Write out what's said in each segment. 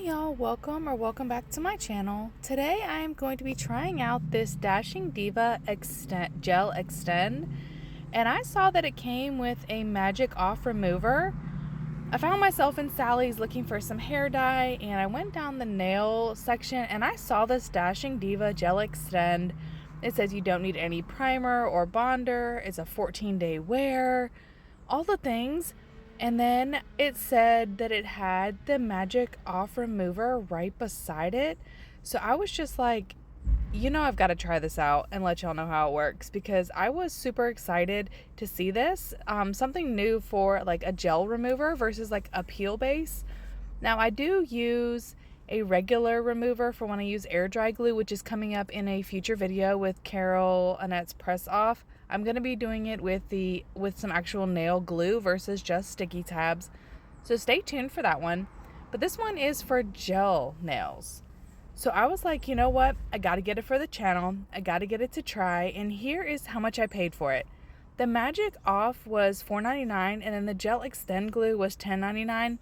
Hey y'all, welcome back to my channel. Today I am going to be trying out this Dashing Diva GelXtend, and I saw that it came with a magic off remover. I found myself in Sally's looking for some hair dye, and I went down the nail section and I saw this Dashing Diva GelXtend. It says you don't need any primer or bonder, it's a 14-day wear, all the things. And then it said that it had the magic off remover right beside it. So I was just like, I've got to try this out and let y'all know how it works, because I was super excited to see this. Something new for like a gel remover versus like a peel base. Now I do use a regular remover for when I use air dry glue, which is coming up in a future video with Carole Annette's press off. I'm going to be doing it with some actual nail glue versus just sticky tabs. So stay tuned for that one. But this one is for gel nails. So I was like, you know what? I got to get it for the channel. I got to get it to try. And here is how much I paid for it. The Magic Off was $4.99, and then the GelXtend glue was $10.99.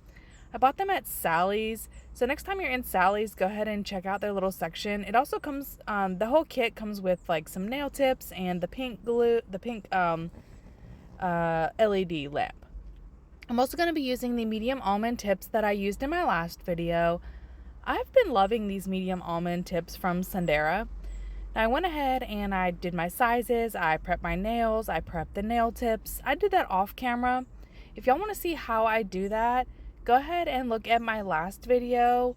I bought them at Sally's. So next time you're in Sally's, go ahead and check out their little section. It also comes, the whole kit comes with like some nail tips and the pink glue, the pink LED lamp. I'm also going to be using the medium almond tips that I used in my last video. I've been loving these medium almond tips from Sundara. Now I went ahead and I did my sizes, I prepped my nails, I prepped the nail tips. I did that off camera. If y'all want to see how I do that, go ahead and look at my last video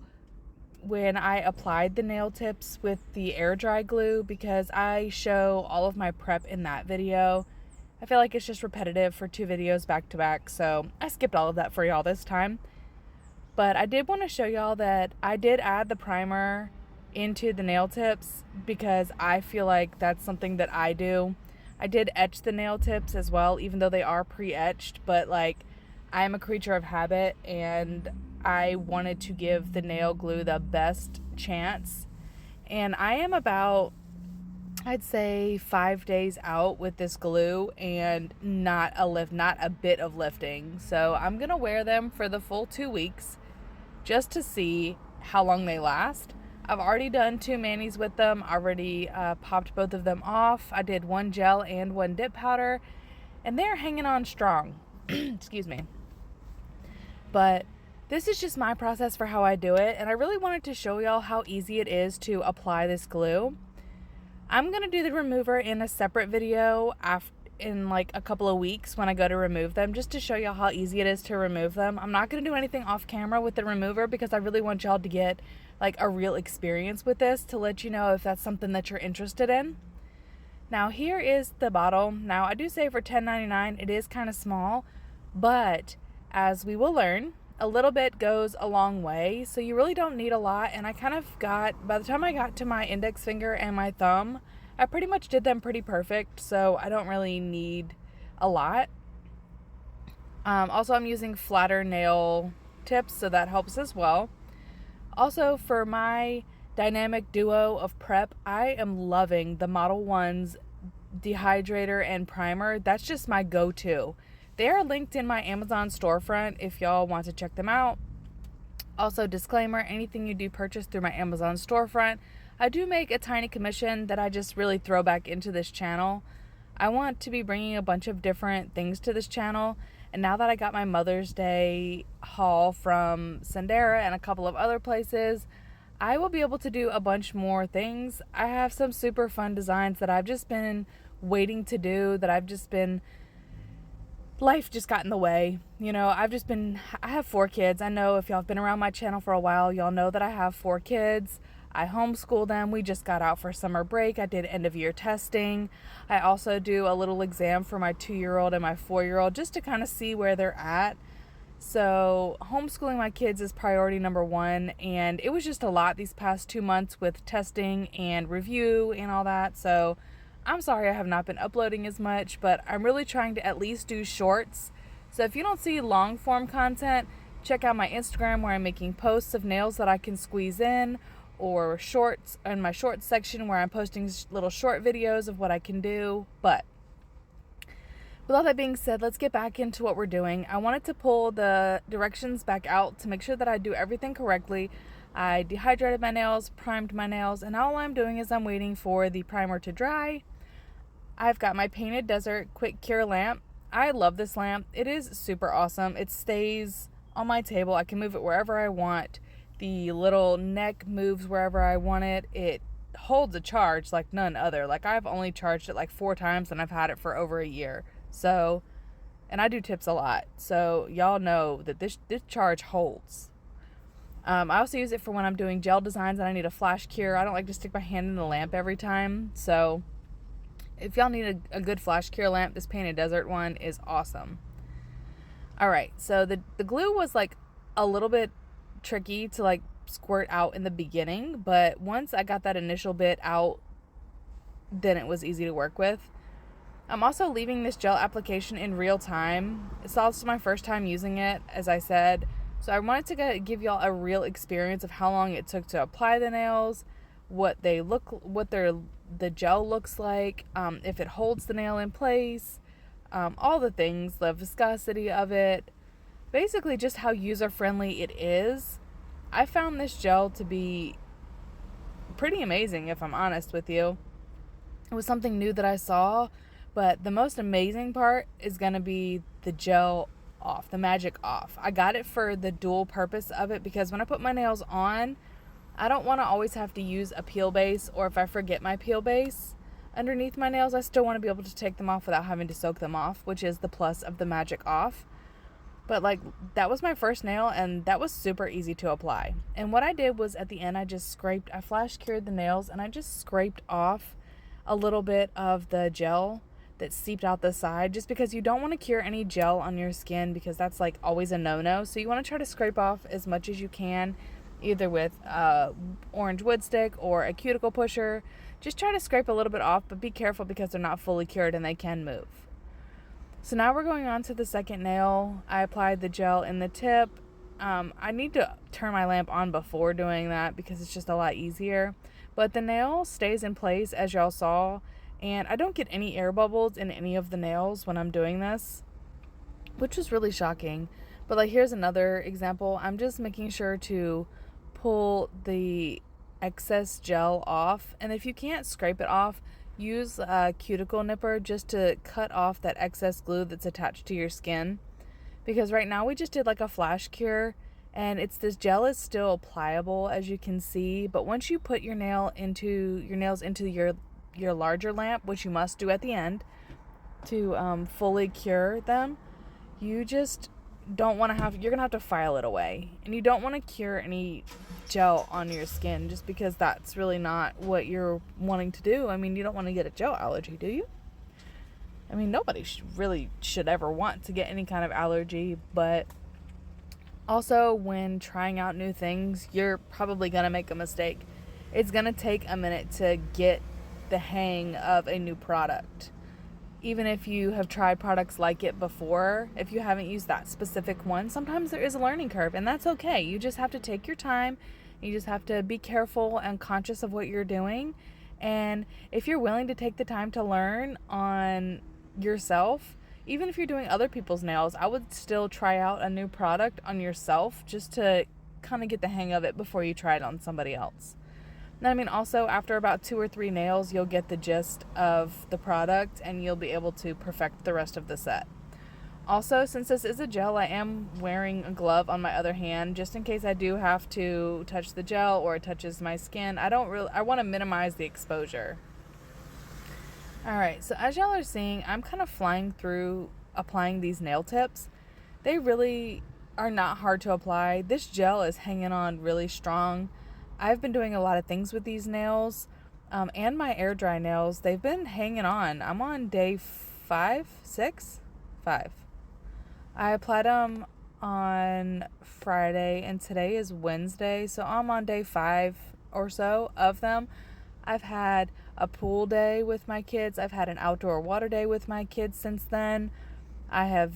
when I applied the nail tips with the air dry glue, because I show all of my prep in that video. I feel like it's just repetitive for 2 videos back to back, so I skipped all of that for y'all this time. But I did want to show y'all that I did add the primer into the nail tips because I feel like that's something that I do. I did etch the nail tips as well, even though they are pre-etched, but like, I am a creature of habit and I wanted to give the nail glue the best chance. And I am about, I'd say 5 days out with this glue and not a bit of lifting. So I'm going to wear them for the full 2 weeks just to see how long they last. I've already done 2 manis with them, already popped both of them off. I did 1 gel and 1 dip powder, and they're hanging on strong. Excuse me. But this is just my process for how I do it, and I really wanted to show y'all how easy it is to apply this glue. I'm going to do the remover in a separate video in like a couple of weeks when I go to remove them, just to show y'all how easy it is to remove them. I'm not going to do anything off camera with the remover because I really want y'all to get like a real experience with this, to let you know if that's something that you're interested in. Now here is the bottle. Now I do say for $10.99 it is kind of small, but as we will learn, a little bit goes a long way, so you really don't need a lot. And I kind of got, by the time I got to my index finger and my thumb, I pretty much did them pretty perfect, so I don't really need a lot. Also, I'm using flatter nail tips, so that helps as well. Also, for my dynamic duo of prep, I am loving the Model 1's dehydrator and primer. That's just my go-to. They are linked in my Amazon storefront if y'all want to check them out. Also, disclaimer, anything you do purchase through my Amazon storefront, I do make a tiny commission that I just really throw back into this channel. I want to be bringing a bunch of different things to this channel, and now that I got my Mother's Day haul from Sundara and a couple of other places, I will be able to do a bunch more things. I have some super fun designs that I've just been waiting to do, life just got in the way. I have 4 kids. I know if y'all have been around my channel for a while, y'all know that I have 4 kids. I homeschool them. We just got out for summer break. I did end of year testing. I also do a little exam for my 2-year-old and my 4-year-old just to kind of see where they're at. So homeschooling my kids is priority number 1, and it was just a lot these past 2 months with testing and review and all that. So I'm sorry I have not been uploading as much, but I'm really trying to at least do shorts. So if you don't see long form content, check out my Instagram where I'm making posts of nails that I can squeeze in, or shorts in my shorts section where I'm posting little short videos of what I can do. But With all that being said, let's get back into what we're doing. I wanted to pull the directions back out to make sure that I do everything correctly. I dehydrated my nails, primed my nails, and all I'm doing is I'm waiting for the primer to dry. I've got my Painted Desert Quick Cure lamp. I love this lamp. It is super awesome. It stays on my table. I can move it wherever I want. The little neck moves wherever I want it. It holds a charge like none other. Like, I've only charged it like 4 times and I've had it for over a year. So, and I do tips a lot. So y'all know that this charge holds. I also use it for when I'm doing gel designs and I need a flash cure. I don't like to stick my hand in the lamp every time. So if y'all need a good flash cure lamp, this Painted Desert one is awesome. Alright, so the glue was like a little bit tricky to like squirt out in the beginning, but once I got that initial bit out, then it was easy to work with. I'm also leaving this gel application in real time. It's also my first time using it, as I said. So I wanted to give y'all a real experience of how long it took to apply the nails, what the gel looks like, if it holds the nail in place, all the things, the viscosity of it, basically just how user-friendly it is. I found this gel to be pretty amazing, if I'm honest with you. It was something new that I saw, but the most amazing part is going to be the gel off, the magic off. I got it for the dual purpose of it because when I put my nails on, I don't want to always have to use a peel base, or if I forget my peel base underneath my nails, I still want to be able to take them off without having to soak them off, which is the plus of the magic off. But like, that was my first nail and that was super easy to apply. And what I did was at the end, I flash cured the nails and I just scraped off a little bit of the gel that seeped out the side, just because you don't want to cure any gel on your skin, because that's like always a no-no. So you want to try to scrape off as much as you can, either with orange wood stick or a cuticle pusher. Just try to scrape a little bit off, but be careful because they're not fully cured and they can move. So now we're going on to the second nail. I applied the gel in the tip. I need to turn my lamp on before doing that because it's just a lot easier. But the nail stays in place, as y'all saw, and I don't get any air bubbles in any of the nails when I'm doing this, which was really shocking. But like, here's another example. I'm just making sure to pull the excess gel off, and if you can't scrape it off, use a cuticle nipper just to cut off that excess glue that's attached to your skin, because right now we just did like a flash cure and this gel is still pliable, as you can see, but once you put your nails into your larger lamp, which you must do at the end to fully cure them, you just don't want to you're gonna have to file it away, and you don't want to cure any gel on your skin just because that's really not what you're wanting to do. I mean, you don't want to get a gel allergy, do you? I mean, nobody should ever want to get any kind of allergy, but also when trying out new things, you're probably gonna make a mistake. It's gonna take a minute to get the hang of a new product. Even if you have tried products like it before, if you haven't used that specific one, sometimes there is a learning curve, and that's okay. You just have to take your time. You just have to be careful and conscious of what you're doing. And if you're willing to take the time to learn on yourself, even if you're doing other people's nails, I would still try out a new product on yourself just to kind of get the hang of it before you try it on somebody else. I mean, also, after about 2 or 3 nails, you'll get the gist of the product and you'll be able to perfect the rest of the set. Also, since this is a gel, I am wearing a glove on my other hand just in case I do have to touch the gel or it touches my skin. I want to minimize the exposure. Alright, so as y'all are seeing, I'm kind of flying through applying these nail tips. They really are not hard to apply. This gel is hanging on really strong. I've been doing a lot of things with these nails, and my air dry nails. They've been hanging on. I'm on day 5. I applied them on Friday, and today is Wednesday, so I'm on day 5 or so of them. I've had a pool day with my kids. I've had an outdoor water day with my kids since then. I have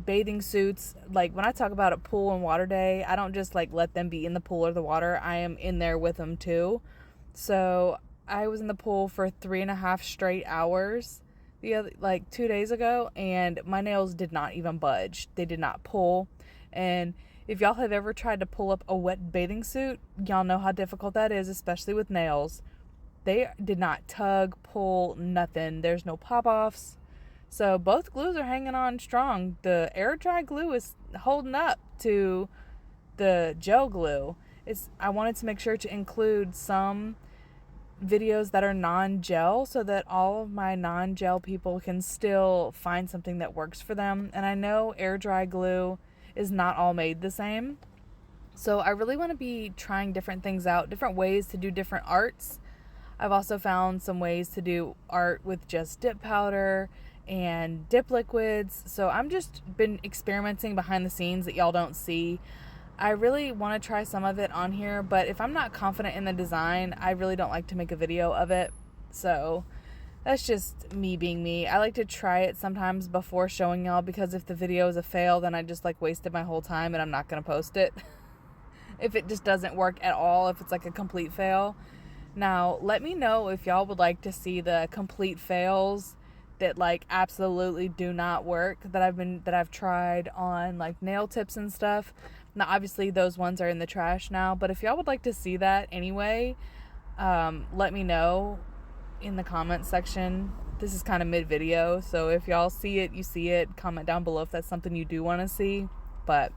bathing suits. Like, when I talk about a pool and water day, I don't just like let them be in the pool or the water. I am in there with them too. So I was in the pool for 3.5 straight hours like 2 days ago, and my nails did not even budge. They did not pull. And if y'all have ever tried to pull up a wet bathing suit, y'all know how difficult that is, especially with nails. They did not tug, pull, nothing. There's no pop-offs. So both glues are hanging on strong. The air dry glue is holding up to the gel glue. I wanted to make sure to include some videos that are non-gel so that all of my non-gel people can still find something that works for them. And I know air dry glue is not all made the same. So I really want to be trying different things out, different ways to do different arts. I've also found some ways to do art with just dip powder and dip liquids. So I'm just been experimenting behind the scenes that y'all don't see. I really want to try some of it on here, but if I'm not confident in the design, I really don't like to make a video of it. So that's just me being me. I like to try it sometimes before showing y'all, because if the video is a fail, then I just like wasted my whole time and I'm not going to post it. If it just doesn't work at all, if it's like a complete fail. Now, let me know if y'all would like to see the complete fails that like absolutely do not work that I've tried on like nail tips and stuff. Now, obviously those ones are in the trash now, but if y'all would like to see that anyway, let me know in the comments section. This is kind of mid-video, so if y'all see it, you see it. Comment down below if that's something you do want to see. But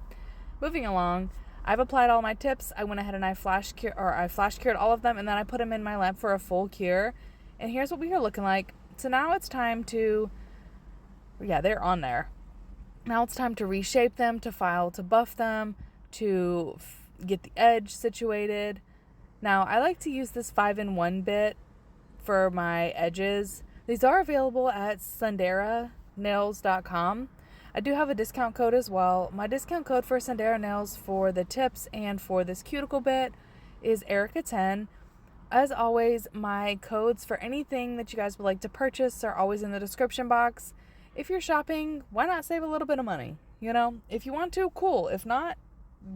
moving along, I've applied all my tips. I went ahead and I flash cured all of them, and then I put them in my lamp for a full cure. And here's what we are looking like. So now it's time to, yeah, they're on there. Now it's time to reshape them, to file, to buff them, to get the edge situated. Now I like to use this 5-in-1 bit for my edges. These are available at sundaranails.com. I do have a discount code as well. My discount code for Sundara nails for the tips and for this cuticle bit is Erica10. As always, my codes for anything that you guys would like to purchase are always in the description box. If you're shopping, why not save a little bit of money? You know, if you want to, cool. If not,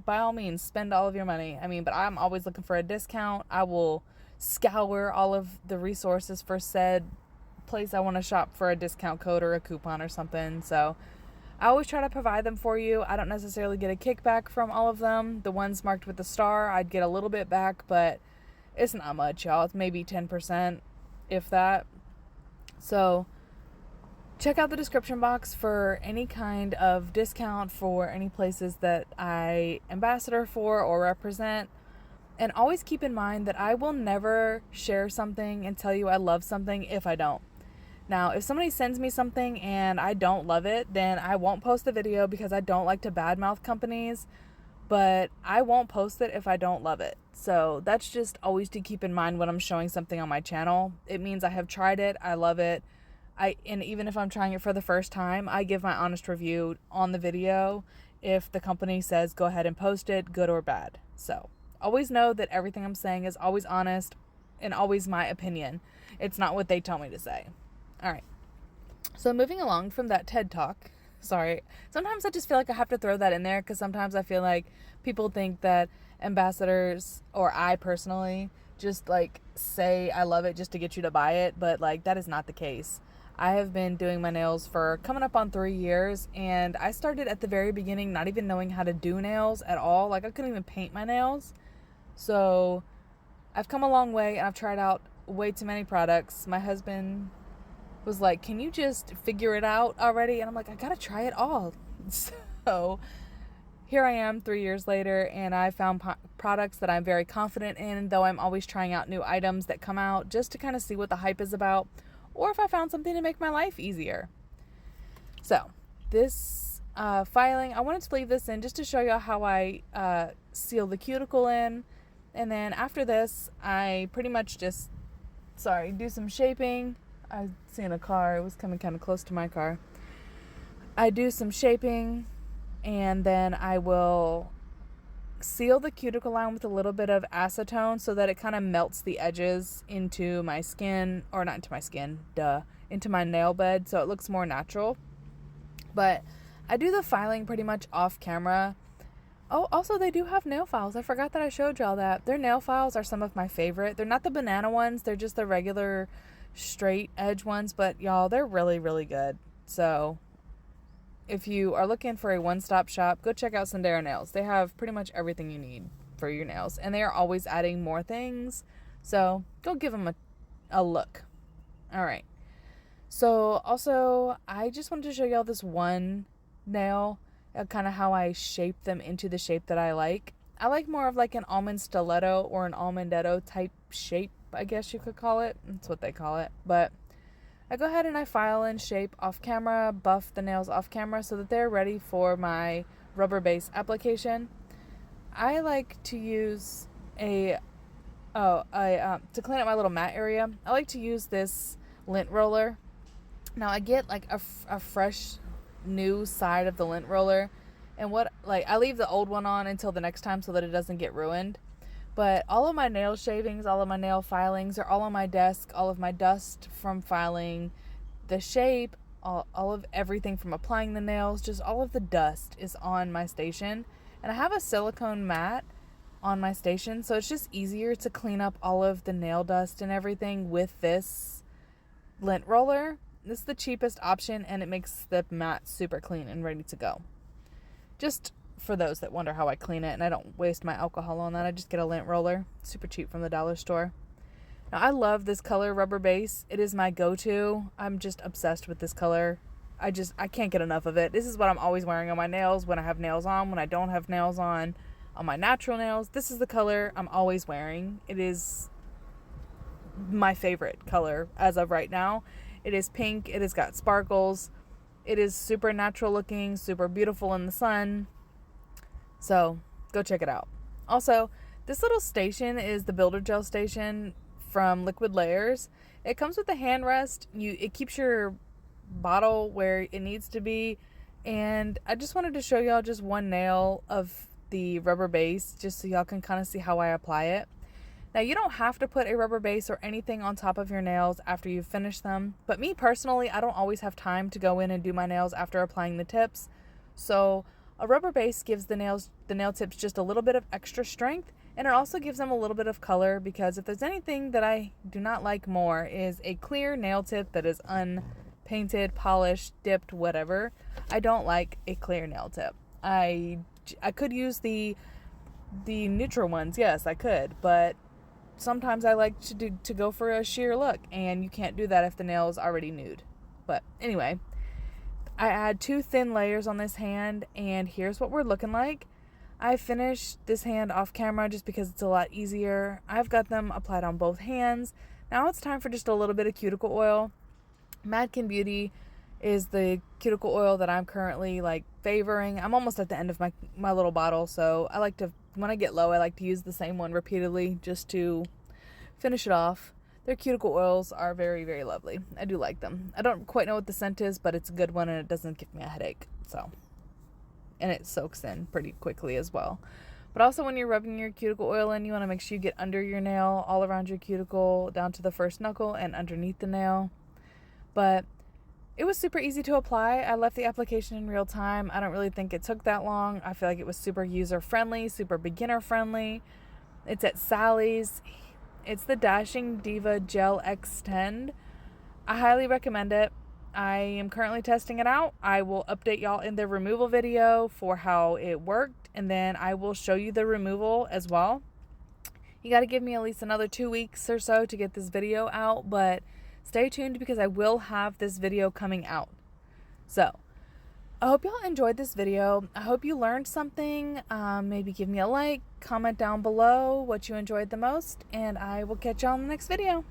by all means, spend all of your money. I mean, but I'm always looking for a discount. I will scour all of the resources for said place I want to shop for a discount code or a coupon or something. So I always try to provide them for you. I don't necessarily get a kickback from all of them. The ones marked with the star, I'd get a little bit back, but it's not much, y'all. It's maybe 10%, if that. So check out the description box for any kind of discount for any places that I ambassador for or represent. And always keep in mind that I will never share something and tell you I love something if I don't. Now, if somebody sends me something and I don't love it, then I won't post the video because I don't like to badmouth companies, but I won't post it if I don't love it. So that's just always to keep in mind when I'm showing something on my channel. It means I have tried it, I love it. And even if I'm trying it for the first time, I give my honest review on the video if the company says go ahead and post it, good or bad. So always know that everything I'm saying is always honest and always my opinion. It's not what they tell me to say. All right. So moving along from that TED Talk, sorry. Sometimes I just feel like I have to throw that in there because sometimes I feel like people think that ambassadors, or I personally, just like say I love it just to get you to buy it. But like that is not the case. I have been doing my nails for coming up on 3 years, and I started at the very beginning not even knowing how to do nails at all. Like I couldn't even paint my nails. So I've come a long way and I've tried out way too many products. My husband was like, can you just figure it out already? And I'm like, I gotta try it all. So here I am 3 years later, and I found products that I'm very confident in, though I'm always trying out new items that come out just to kind of see what the hype is about, or if I found something to make my life easier. So this filing, I wanted to leave this in just to show you how I seal the cuticle in. And then after this, I pretty much just, do some shaping. I seen a car, it was coming kind of close to my car. I do some shaping, and then I will seal the cuticle line with a little bit of acetone so that it kind of melts the edges into my skin, or not into my skin, into my nail bed, so it looks more natural. But I do the filing pretty much off camera. Oh, also they do have nail files. I forgot that I showed y'all that. Their nail files are some of my favorite. They're not the banana ones, they're just the regular straight edge ones, but y'all, they're really, really good. So if you are looking for a one-stop shop, go check out Sundara Nails. They have pretty much everything you need for your nails, and they are always adding more things. So go give them a look. All right. So also, I just wanted to show y'all this one nail, kind of how I shape them into the shape that I like. I like more of like an almond stiletto or an almondetto type shape, I guess you could call it. That's what they call it. But I go ahead and I file and shape off camera, buff the nails off camera so that they're ready for my rubber base application. I like to use to clean up my little mat area, I like to use this lint roller. Now I get like a fresh new side of the lint roller, and I leave the old one on until the next time so that it doesn't get ruined. But all of my nail shavings, all of my nail filings are all on my desk. All of my dust from filing the shape, all of everything from applying the nails, just all of the dust is on my station. And I have a silicone mat on my station, so it's just easier to clean up all of the nail dust and everything with this lint roller. This is the cheapest option, and it makes the mat super clean and ready to go. Just for those that wonder how I clean it, and I don't waste my alcohol on that, I just get a lint roller, super cheap from the dollar store. Now I love this color rubber base. It is my go-to. I'm just obsessed with this color. I can't get enough of it. This is what I'm always wearing on my nails, when I have nails on, when I don't have nails on my natural nails. This is the color I'm always wearing. It is my favorite color as of right now. It is pink. It has got sparkles. It is super natural looking, super beautiful in the sun. So go check it out. Also, this little station is the Builder Gel station from Liquid Layers. It comes with a hand rest. It keeps your bottle where it needs to be. And I just wanted to show y'all just one nail of the rubber base, just so y'all can kind of see how I apply it. Now, you don't have to put a rubber base or anything on top of your nails after you've finished them. But me personally, I don't always have time to go in and do my nails after applying the tips. So a rubber base gives the nail tips just a little bit of extra strength, and it also gives them a little bit of color, because if there's anything that I do not like more is a clear nail tip that is unpainted, polished, dipped, whatever. I don't like a clear nail tip. I could use the neutral ones, yes, I could, but sometimes I like to go for a sheer look, and you can't do that if the nail is already nude. But anyway, I add 2 thin layers on this hand, and here's what we're looking like. I finished this hand off camera just because it's a lot easier. I've got them applied on both hands. Now it's time for just a little bit of cuticle oil. MadKin Beauty is the cuticle oil that I'm currently favoring. I'm almost at the end of my little bottle, so I like to, when I get low, I like to use the same one repeatedly just to finish it off. Their cuticle oils are very, very lovely. I do like them. I don't quite know what the scent is, but it's a good one, and it doesn't give me a headache. And it soaks in pretty quickly as well. But also, when you're rubbing your cuticle oil in, you want to make sure you get under your nail, all around your cuticle, down to the first knuckle, and underneath the nail. But it was super easy to apply. I left the application in real time. I don't really think it took that long. I feel like it was super user-friendly, super beginner-friendly. It's at Sally's. It's the Dashing Diva GelXtend. I highly recommend it. I am currently testing it out. I will update y'all in the removal video for how it worked, and then I will show you the removal as well. You got to give me at least another 2 weeks or so to get this video out, but stay tuned because I will have this video coming out. So, I hope y'all enjoyed this video. I hope you learned something. Maybe give me a like, comment down below what you enjoyed the most, and I will catch y'all in the next video.